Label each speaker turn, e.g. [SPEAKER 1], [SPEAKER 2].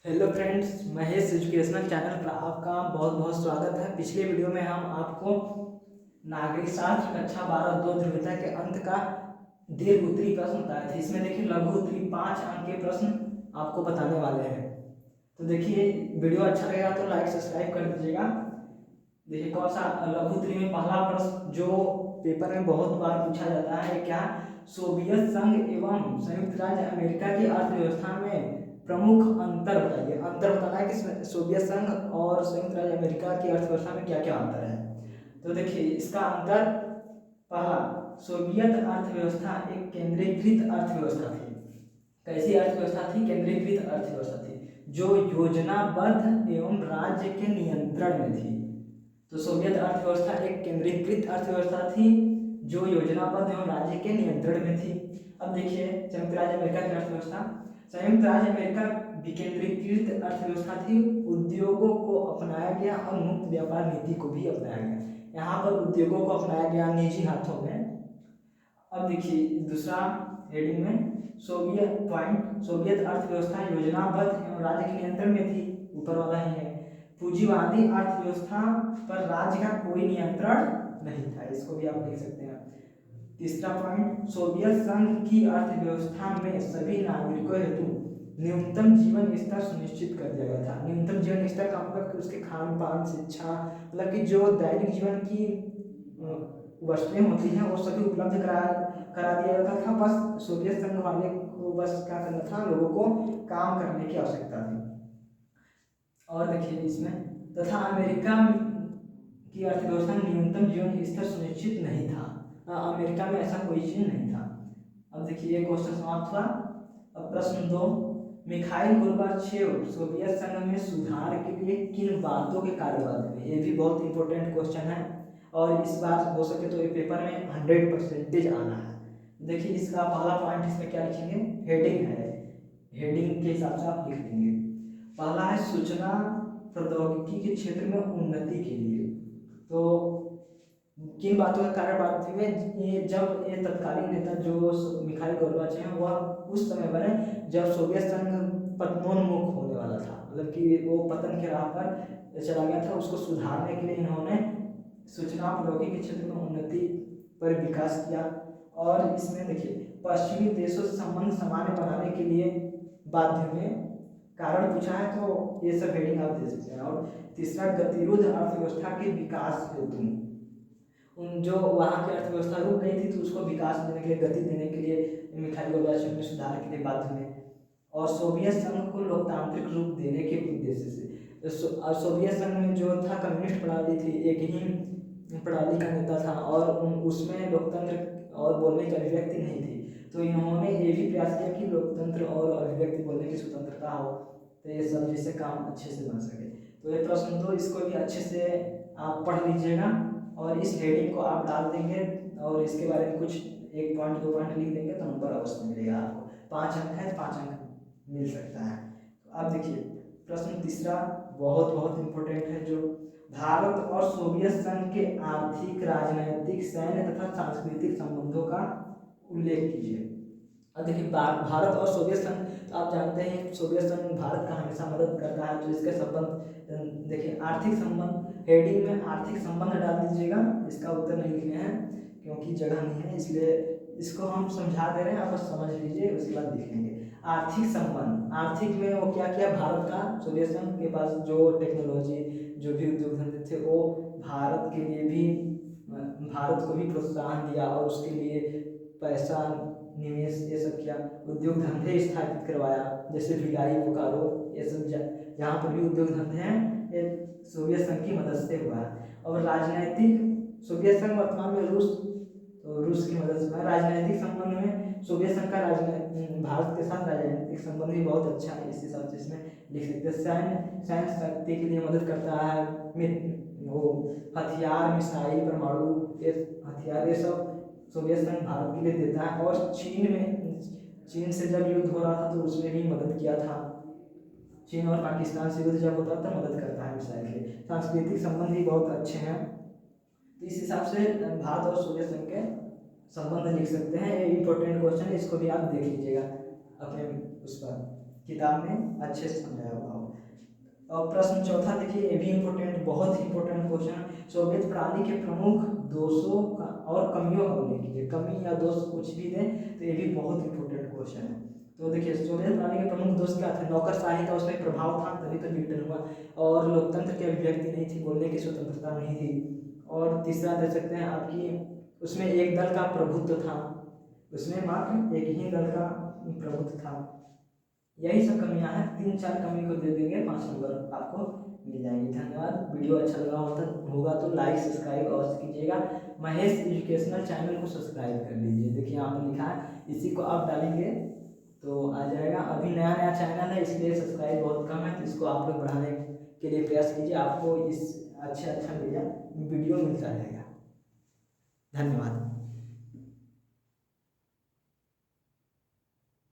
[SPEAKER 1] Hello friends, Mahesh educational channel पर आपका बहुत बहुत स्वागत है। पिछले वीडियो में हम आपको नागरिक शास्त्र कक्षा 12 दो ध्रुवीयता के अंत का दीर्घ उत्तरी प्रश्न बताए थे। इसमें देखिए लघु उत्तरी 5 अंक के प्रश्न आपको बताने वाले हैं। तो देखिए वीडियो अच्छा लगेगा तो लाइक सब्सक्राइब कर दीजिएगा। देखिए कौन सा लघु उत्तरी में पहला प्रश्न जो पेपर में बहुत बार पूछा जाता है क्या, सोवियत संघ एवं संयुक्त राज्य अमेरिका की अर्थव्यवस्था में प्रमुख अंतर बताइए। अंतर बताना है कि सोवियत संघ और संयुक्त राज्य अमेरिका की अर्थव्यवस्था में क्या क्या अंतर है। तो देखिए इसका अंतर, पहला, सोवियत अर्थव्यवस्था एक केंद्रीकृत अर्थव्यवस्था थी। कैसी अर्थव्यवस्था थी? केंद्रीकृत अर्थव्यवस्था थी जो योजनाबद्ध एवं राज्य के नियंत्रण में थी। तो सोवियत अर्थव्यवस्था एक केंद्रीकृत अर्थव्यवस्था थी जो योजनाबद्ध एवं राज्य के नियंत्रण में थी। अब देखिए संयुक्त राज्य अमेरिका की अर्थव्यवस्था, संयुक्त राज्य अमेरिका विकेंद्रीकृत अर्थव्यवस्था थी। उद्योगों को अपनाया गया और मुक्त व्यापार नीति को भी अपनाया गया। यहाँ पर उद्योगों को अपनाया गया निजी हाथों में। अब देखिए दूसरा हेडिंग में सोवियत अर्थव्यवस्था योजनाबद्ध एवं राज्य के नियंत्रण में थी, ऊपर वाला ही है। पूंजीवादी अर्थव्यवस्था पर राज्य का कोई नियंत्रण नहीं था, इसको भी आप देख सकते हैं। तीसरा पॉइंट, सोवियत संघ की अर्थव्यवस्था में सभी नागरिकों हेतु न्यूनतम जीवन स्तर सुनिश्चित कर दिया गया था। न्यूनतम जीवन स्तर का मतलब कि उसके खान पान, शिक्षा, मतलब कि जो दैनिक जीवन की वस्तुएं होती हैं वो सभी उपलब्ध करा दिया जाता था। बस सोवियत संघ वाले को बस क्या करना था, लोगों को काम करने की आवश्यकता थी। और देखिए इसमें, तथा अमेरिका की अर्थव्यवस्था में न्यूनतम जीवन स्तर सुनिश्चित नहीं था। अमेरिका में ऐसा कोई चीज नहीं था। अब देखिए ये क्वेश्चन समाप्त हुआ। अब प्रश्न 2, मिखाइल गोर्बाचेव सोवियत संघ में सुधार के लिए किन बातों के कार्यवाद में। ये भी बहुत इंपॉर्टेंट क्वेश्चन है और इस बार हो सके तो ये पेपर में 100% आना है। देखिए इसका पहला पॉइंट, इसमें क्या लिखेंगे, हेडिंग है, हेडिंग के हिसाब से आप लिख देंगे। पहला है सूचना प्रौद्योगिकी के क्षेत्र में उन्नति के लिए। तो किन बातों का कारण में ये जब ये तत्कालीन नेता जो मिखाइल गोर्बाचेव हैं वह उस समय बने जब सोवियत संघ पतनोन्मुख होने वाला था, मतलब कि वो पतन के राह पर चला गया था। उसको सुधारने के लिए इन्होंने सूचना प्रौद्योगिकी के क्षेत्र में उन्नति पर विकास किया। और इसमें देखिए पश्चिमी देशों से संबंध सामान्य बनाने के लिए बाध्य हुए, कारण पूछा है तो ये सब हेडिंग आप दे सकते हैं। और तीसरा, गतिरोध अर्थव्यवस्था के विकास हेतु, उन जो वहाँ की अर्थव्यवस्था रुक गई थी तो उसको विकास देने के लिए, गति देने के लिए मिखाइल गोर्बाचेव ने सुधार के लिए बाध्य हुए। और सोवियत संघ को लोकतांत्रिक रूप देने के उद्देश्य से, सोवियत संघ में जो था कम्युनिस्ट प्रणाली थी, एक ही प्रणाली का नेता था और उसमें लोकतंत्र और बोलने की अभिव्यक्ति नहीं थी। तो इन्होंने ये भी प्रयास किया कि लोकतंत्र और अभिव्यक्ति बोलने की स्वतंत्रता हो, तो ये सब जिससे काम अच्छे से बन सके। तो ये प्रश्न तो इसको भी अच्छे से आप पढ़ लीजिएगा और इस हेडिंग को आप डाल देंगे और इसके बारे में कुछ 1 पॉइंट 2 पॉइंट लिख देंगे तो नंबर अवश्य मिलेगा आपको। 5 अंक है, 5 अंक मिल सकता है। तो आप देखिए प्रश्न तीसरा बहुत बहुत इंपॉर्टेंट है, जो भारत और सोवियत संघ के आर्थिक, राजनैतिक, सैन्य तथा सांस्कृतिक संबंधों का उल्लेख कीजिए। अब देखिए भारत और सोवियत संघ, तो आप जानते हैं सोवियत संघ भारत का हमेशा मदद करता है, तो इसके संबंध देखिए। आर्थिक संबंध, हेडिंग में आर्थिक संबंध डाल दीजिएगा, इसका उत्तर नहीं लिखने हैं क्योंकि जगह नहीं है, इसलिए इसको हम समझा दे रहे हैं, आप बस समझ लीजिए उसके बाद लिख लेंगे। आर्थिक संबंध, आर्थिक में वो क्या किया, भारत का सोवियत संघ के पास जो टेक्नोलॉजी, जो भी उद्योग धंधे थे वो भारत के लिए भी, भारत को भी प्रोत्साहन दिया और उसके लिए पैसा, निवेश, ये सब किया। उद्योग धंधे स्थापित करवाया, जैसे भिलाई, बोकारो, ये सब जहाँ पर भी उद्योग धंधे हैं ये सोवियत संघ की मदद से हुआ है। और राजनैतिक, सोवियत संघ वर्तमान में रूस, तो रूस की मदद से। राजनैतिक संबंध में सोवियत संघ का भारत के साथ राजनीतिक संबंध भी बहुत अच्छा है, इस हिसाब से इसमें लिख सकते हैं। सैन्य शक्ति के लिए मदद करता है, वो हथियार, मिसाइल, परमाणु हथियार, ये सब सोवियत संघ भारत के लिए देता है। और चीन से जब युद्ध हो रहा था तो उसमें भी मदद किया था। चीन और पाकिस्तान से युद्ध जब होता था मदद करता है मिसाइल के। सांस्कृतिक संबंध भी बहुत अच्छे हैं, तो इस हिसाब से भारत और सोवियत संघ के संबंध लिख सकते हैं। ये इंपॉर्टेंट क्वेश्चन है, इसको भी आप देख लीजिएगा अपने उस पर। किताब में अच्छे से समझाया हुआ हो। और प्रश्न चौथा देखिए, ये भी इम्पोर्टेंट, बहुत इंपॉर्टेंट क्वेश्चन। सोवियत प्रणाली के प्रमुख दोषों का और कमियों का उल्लेख कीजिए। कमी या दोष कुछ भी दें तो ये भी बहुत इंपॉर्टेंट क्वेश्चन है। तो देखिए, सोवियत प्रणाली के प्रमुख दोष क्या थे? नौकरशाही का उसमें प्रभाव था, तभी तो न्यूटन हुआ। और लोकतंत्र की अभिव्यक्ति नहीं थी, बोलने की स्वतंत्रता नहीं थी। और तीसरा दे सकते हैं आपकी, उसमें एक दल का प्रभुत्व था, उसमें मात्र एक ही दल का प्रभुत्व था। यही सब कमियां हैं, 3-4 कमी को दे देंगे, 5 नंबर आपको मिल जाएंगे। धन्यवाद। वीडियो अच्छा लगा होगा तो लाइक सब्सक्राइब अवश्य कीजिएगा। महेश एजुकेशनल चैनल को सब्सक्राइब कर लीजिए। देखिए यहाँ पर लिखा है, इसी को आप डालेंगे तो आ जाएगा। अभी नया नया चैनल है, इसलिए सब्सक्राइब बहुत कम है, तो इसको आप लोग बढ़ाने के लिए प्रयास कीजिए। आपको इस अच्छा वीडियो मिलता रहेगा। धन्यवाद।